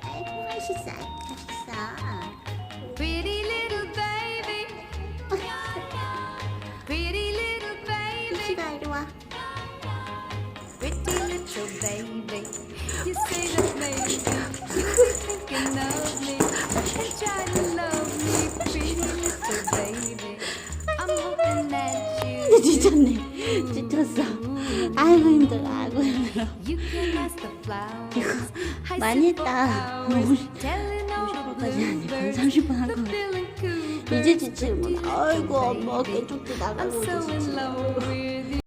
아이고 맛있어. Pretty little baby, pretty little baby, 피치가 이리 와. pretty little baby. You say that maybe you're thinking of me and try to love me, pretty little baby. I'm hoping that you 지쳤네. 지쳤어. 아이고 힘들어. 아이고 힘들어. You can ask the flowers. I 많이 sit for 했다. hours telling all the 50분까지 하니까 bluebirds 30분 한 the 거. feeling cool 이제 birds. 지치는구나. 아이고 엄마 어깨 쪽도 I'm 나가고 so in 지치네. love with you.